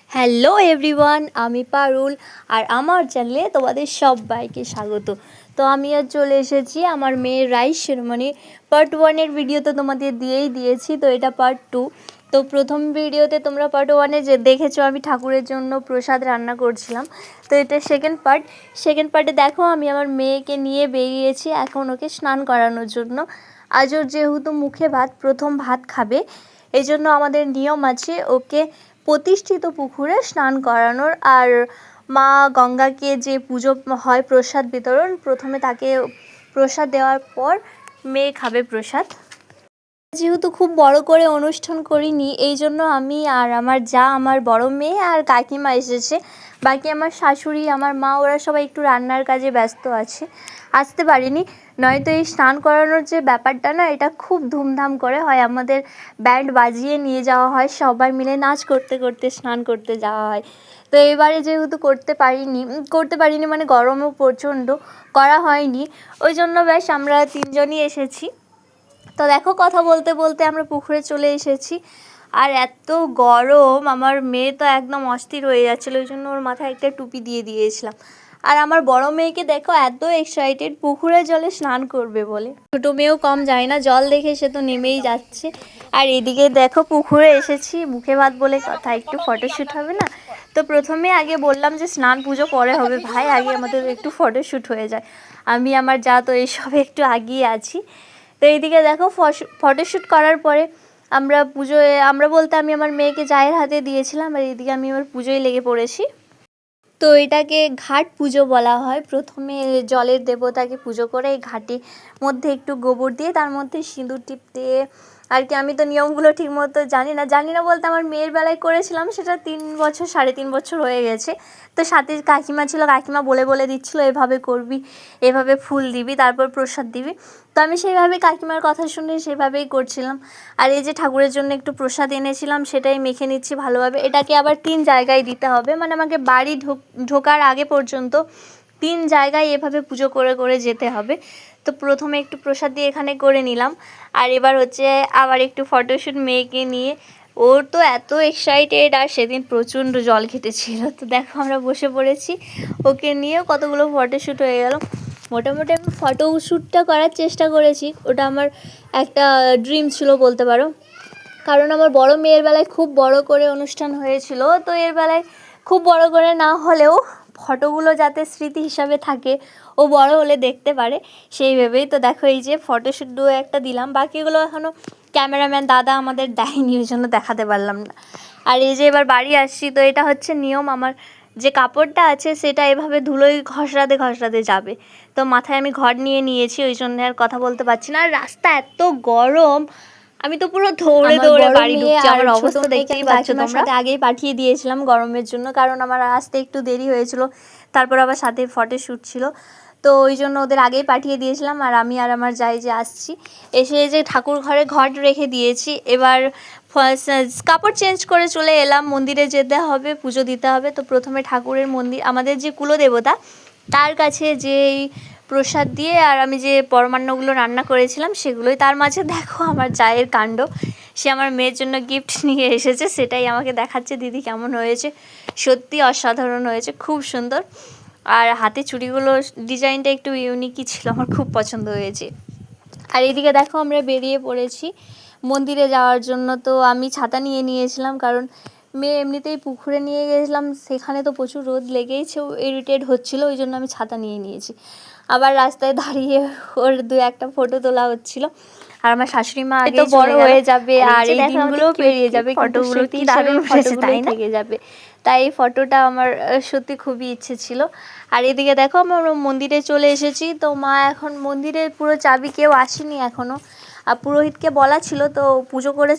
Hello everyone, আমি পারুল আর আমার চ্যানেলে তোমাদের সবাইকে স্বাগত। তো আমি আজ চলে এসেছি আমার মেয়ের রাইস সেরেমনি পার্ট 1-এর ভিডিও তো তোমাদের দিয়েছি, তো এটা পার্ট 2। তো প্রথম ভিডিওতে তোমরা পার্ট 1-এ যে দেখেছো আমি ঠাকুরের জন্য প্রসাদ রান্না করছিলাম, তো এটা সেকেন্ড পার্টে দেখো আমি আমার মেয়েকে নিয়ে বেরিয়েছি এখন ওকে স্নান করানোর জন্য। আজ ওর যেহেতু মুখে ভাত, প্রথম ভাত খাবে, এই জন্য আমাদের নিয়ম আছে ওকে প্রতিষ্ঠিত পুকুরে স্নান করানোর। আর মা গঙ্গাকে যে পুজো হয় প্রসাদ বিতরণ, প্রথমে তাকে প্রসাদ দেওয়ার পর মেয়ে খাবে প্রসাদ। যেহেতু খুব বড় করে অনুষ্ঠান করিনি, এই জন্য আমি আর আমার আমার বড় মেয়ে আর কাকিমা এসেছে, বাকি আমার শাশুড়ি আমার মা ওরা সবাই একটু রান্নার কাজে ব্যস্ত আছে, আসতে পারিনি। নয়তো এই স্নান করানোর যে ব্যাপারটা না, এটা খুব ধুমধাম করে হয়, আমাদের ব্যান্ড বাজিয়ে নিয়ে যাওয়া হয়, সবাই মিলে নাচ করতে করতে স্নান করতে যাওয়া হয়। তো এবারে যেহেতু করতে পারিনি মানে গরমও প্রচণ্ড, করা হয়নি, ওই জন্য ব্যাস আমরা তিনজনই এসেছি। তো দেখো কথা বলতে বলতে আমরা পুকুরে চলে এসেছি, আর এত গরম আমার মেয়ে তো একদম অস্থির হয়ে যাচ্ছিলো, ওই জন্য ওর মাথায় একটা টুপি দিয়ে দিয়েছিলাম। আর আমার বড় মেয়েকে দেখো এত এক্সাইটেড পুকুরের জলে স্নান করবে বলে, ছোটো মেয়েও কম যায় না, জল দেখে সে তো নেমেই যাচ্ছে। আর এদিকে দেখো পুকুরে এসেছি, মুখে ভাত বলে কথা, একটু ফটোশ্যুট হবে না। তো প্রথমে আগে বললাম যে স্নান পুজো পরে হবে ভাই, আগে আমাদের একটু ফটোশ্যুট হয়ে যায়। আমি আমার যা তো এইসবে একটু আগিয়ে আছি। তো এইদিকে দেখো ফটোশ্যুট করার পরে আমরা বলতে আমি আমার মেয়েকে জায়ের হাতে দিয়েছিলাম, আর এইদিকে আমি আমার পুজোয় লেগে পড়েছি। তো এটাকে ঘাট পুজো বলা হয়। প্রথমে জলের দেবতাকে পুজো করে এই ঘাটের মধ্যে একটু গোবর দিয়ে তার মধ্যে সিঁদুর টিপ দিয়ে আর কি, আমি তো নিয়মগুলো ঠিক মতো জানি না বলতে আমার মেয়ের বেলায় করেছিলাম, সেটা 3 বছর হয়ে গেছে। তো সাথে কাকিমা ছিল, কাকিমা বলে দিচ্ছিলো এভাবে করবি, এভাবে ফুল দিবি, তারপর প্রসাদ দিবি। তো আমি সেইভাবে কাকিমার কথা শুনে সেভাবেই করছিলাম। আর এই যে ঠাকুরের জন্য একটু প্রসাদ এনেছিলাম, সেটাই মেখে নিচ্ছি ভালোভাবে। এটাকে আবার 3 জায়গায় দিতে হবে, মানে আমাকে বাড়ি ঢোকার আগে পর্যন্ত 3 জায়গায় এভাবে পুজো করে করে যেতে হবে। তো প্রথমে একটু প্রসাদ দিয়ে এখানে করে নিলাম, আর এবার হচ্ছে আবার একটু ফটোশ্যুট মেয়েকে নিয়ে। ওর তো এত এক্সাইটেড, আর সেদিন প্রচণ্ড জল ঘেটেছিল। তো দেখো আমরা বসে পড়েছি, ওকে নিয়েও কতগুলো ফটোশ্যুট হয়ে গেল। মোটামুটি আমি ফটোশ্যুটটা করার চেষ্টা করেছি, ওটা আমার একটা ড্রিম ছিল বলতে পারো, কারণ আমার বড় মেয়ের বেলায় খুব বড় করে অনুষ্ঠান হয়েছিল। তো এর বেলায় খুব বড় করে না হলেও ফটোগুলো যাতে স্মৃতি হিসাবে থাকে, ও বড় হলে দেখতে পারে, সেই ভেবেই। তো দেখো এই যে ফটোশ্যুট একটা দিলাম, বাকিগুলো এখনও ক্যামেরাম্যান দাদা আমাদের দেয়নি, ওই জন্য দেখাতে পারলাম না। আর এই যে এবার বাড়ি আসছি, তো এটা হচ্ছে নিয়ম, আমার যে কাপড়টা আছে সেটা এভাবে ধুলোয় ঘষরাতে যাবে। তো মাথায় আমি ঘর নিয়েছি, ওই জন্য আর কথা বলতে পারছি না। আর রাস্তা এত গরম, আমি তো পুরো দৌড়ে বাড়ি ঢুকছি, আমার অবস্থা দেখতেই পাচ্ছ তোমরা। আগেই পাঠিয়ে দিয়েছিলাম গরমের জন্য, কারণ আমার আসতে একটু দেরি হয়েছিল, তারপর আবার সাথে ফটোশ্যুট ছিল, তো ওই জন্য ওদের আগেই পাঠিয়ে দিয়েছিলাম। আর আমি আর আমার যে আসছি, এসে যে ঠাকুর ঘরে ঘট রেখে দিয়েছি, এবার কাপড় চেঞ্জ করে চলে এলাম, মন্দিরে যেতে হবে, পুজো দিতে হবে। তো প্রথমে ঠাকুরের মন্দির, আমাদের যে কুলদেবতা, তার কাছে যেই প্রসাদ দিয়ে আর আমি যে পরমান্নগুলো রান্না করেছিলাম সেগুলোই। তার মাঝে দেখো আমার জায়ের কাণ্ড, সে আমার মেয়ের জন্য গিফট নিয়ে এসেছে, সেটাই আমাকে দেখাচ্ছে, দিদি কেমন হয়েছে। সত্যি অসাধারণ হয়েছে, খুব সুন্দর। আর হাতে চুড়িগুলো ডিজাইনটা একটু ইউনিকই ছিল, আমার খুব পছন্দ হয়েছে। আর এদিকে দেখো আমরা বেরিয়ে পড়েছি মন্দিরে যাওয়ার জন্য। তো আমি ছাতা নিয়েছিলাম, কারণ মেয়ে এমনিতেই পুকুরে নিয়ে গেছিলাম, সেখানে তো প্রচুর রোদ লেগেইছে, ও ইরিটেট হচ্ছিলো, ওই জন্য আমি ছাতা নিয়েছি। আবার রাস্তায় দাঁড়িয়ে ওর 2-1টা ফটো তোলা হচ্ছিল। আর আমার শাশুড়ি মা আগে বড় হয়ে যাবে, আর এই দিনগুলোও পেরিয়ে যাবে, ফটোগুলো কি দারুণ উঠেছে তাই না, থেকে যাবে। তাই এই ফটোটা আমার সত্যি খুবই ইচ্ছে ছিল। আর এদিকে দেখো আমরা মন্দিরে চলে এসেছি। তো মা এখন মন্দিরের পুরো চাবি, কেউ আসেনি এখনও, আর পুরোহিতকে বলা ছিল, তো পুজো করে